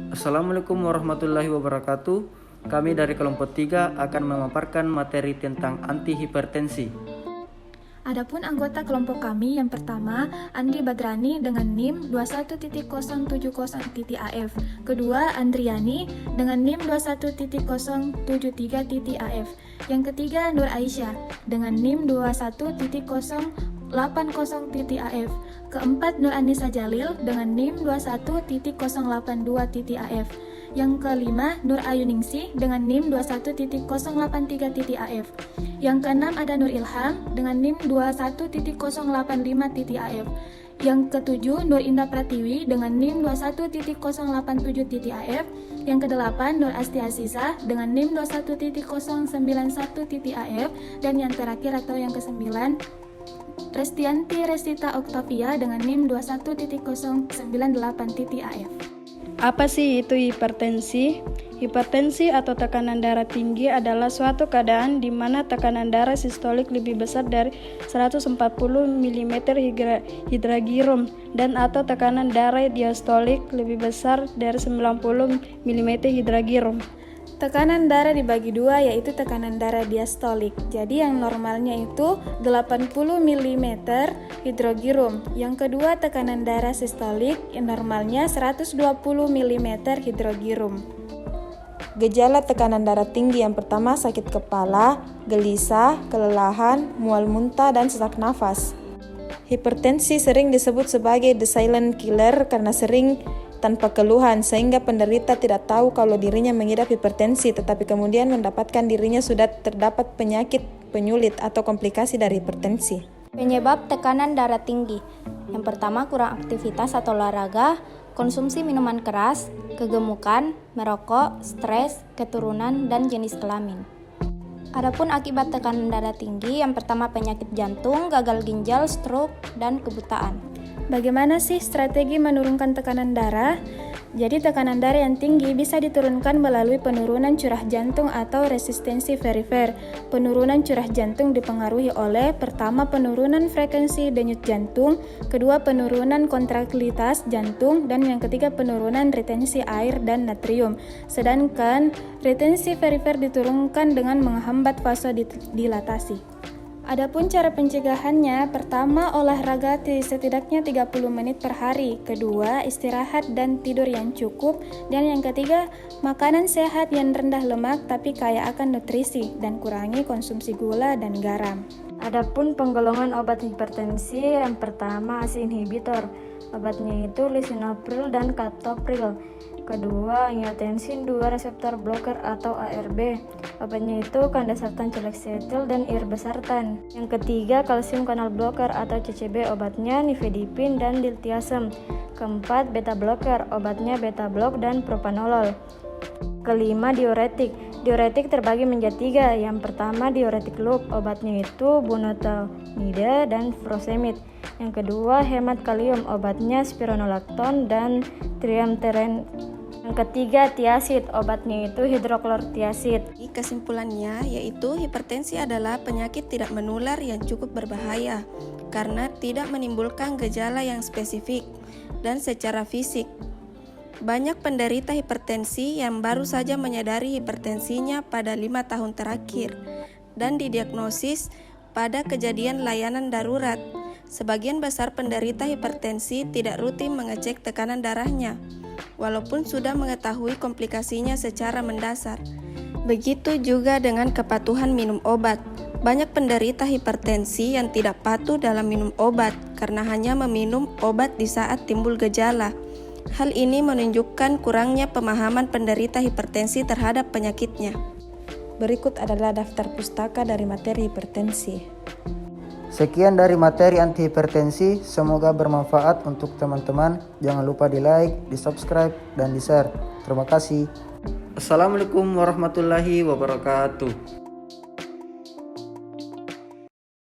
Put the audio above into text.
Assalamualaikum warahmatullahi wabarakatuh. Kami dari kelompok 3 akan memaparkan materi tentang antihipertensi. Adapun anggota kelompok kami yang pertama, Andi Badrani dengan NIM 21.070.AF. Kedua, Andriani dengan NIM 21.073.AF. Yang ketiga, Nur Aisyah dengan NIM 21.080.AF. Keempat, Nur Anissa Jalil dengan NIM 21.082.AF. Yang kelima, Nur Ayuningsih dengan NIM 21.083.AF. Yang keenam ada Nur Ilham dengan NIM 21.085.AF. Yang ketujuh, Nur Indah Pratiwi dengan NIM 21.087.AF. Yang kedelapan, Nur Asti Asisa dengan NIM 21.091.AF. Dan yang terakhir atau yang kesembilan, Restianti Restita Oktavia dengan NIM 21.098.AF. Apa sih itu hipertensi? Hipertensi atau tekanan darah tinggi adalah suatu keadaan di mana tekanan darah sistolik lebih besar dari 140 mm hidragirum dan atau tekanan darah diastolik lebih besar dari 90 mm hidragirum. Tekanan darah dibagi dua, yaitu tekanan darah diastolik. Jadi yang normalnya itu 80 mm hidrogirum. Yang kedua tekanan darah sistolik, yang normalnya 120 mm hidrogirum. Gejala tekanan darah tinggi yang pertama sakit kepala, gelisah, kelelahan, mual muntah, dan sesak nafas. Hipertensi sering disebut sebagai the silent killer karena sering tanpa keluhan, sehingga penderita tidak tahu kalau dirinya mengidap hipertensi, tetapi kemudian mendapatkan dirinya sudah terdapat penyakit penyulit atau komplikasi dari hipertensi. Penyebab tekanan darah tinggi. Yang pertama, kurang aktivitas atau olahraga, konsumsi minuman keras, kegemukan, merokok, stres, keturunan, dan jenis kelamin. Adapun akibat tekanan darah tinggi, yang pertama penyakit jantung, gagal ginjal, stroke, dan kebutaan. Bagaimana sih strategi menurunkan tekanan darah? Jadi tekanan darah yang tinggi bisa diturunkan melalui penurunan curah jantung atau resistensi perifer. Penurunan curah jantung dipengaruhi oleh pertama penurunan frekuensi denyut jantung, kedua penurunan kontraktilitas jantung, dan yang ketiga penurunan retensi air dan natrium. Sedangkan retensi perifer diturunkan dengan menghambat vasodilatasi. Adapun cara pencegahannya, pertama olahraga setidaknya 30 menit per hari, kedua istirahat dan tidur yang cukup, dan yang ketiga makanan sehat yang rendah lemak tapi kaya akan nutrisi, dan kurangi konsumsi gula dan garam. Adapun penggolongan obat hipertensi, yang pertama ACE inhibitor, obatnya itu lisinopril dan captopril. Kedua, angiotensin 2 reseptor blocker atau ARB, obatnya itu candesartan chelexatil dan irbesartan. Yang ketiga, kalsium kanal blocker atau CCB, obatnya nifedipin dan diltiazem. Keempat, beta blocker, obatnya beta block dan propanolol. Kelima, diuretik. Diuretik terbagi menjadi 3. Yang pertama, diuretik loop, obatnya itu bunotamide dan furosemid. Yang kedua, hemat kalium, obatnya spironolakton dan triamterene. Yang ketiga, tiazid, obatnya itu hidroklortiazid. Kesimpulannya yaitu hipertensi adalah penyakit tidak menular yang cukup berbahaya karena tidak menimbulkan gejala yang spesifik dan secara fisik. Banyak penderita hipertensi yang baru saja menyadari hipertensinya pada 5 tahun terakhir dan didiagnosis pada kejadian layanan darurat. Sebagian besar penderita hipertensi tidak rutin mengecek tekanan darahnya, walaupun sudah mengetahui komplikasinya secara mendasar. Begitu juga dengan kepatuhan minum obat. Banyak penderita hipertensi yang tidak patuh dalam minum obat karena hanya meminum obat di saat timbul gejala. Hal ini menunjukkan kurangnya pemahaman penderita hipertensi terhadap penyakitnya. Berikut adalah daftar pustaka dari materi hipertensi. Sekian dari materi antihipertensi, semoga bermanfaat untuk teman-teman. Jangan lupa di like, di subscribe, dan di share. Terima kasih. Assalamualaikum warahmatullahi wabarakatuh.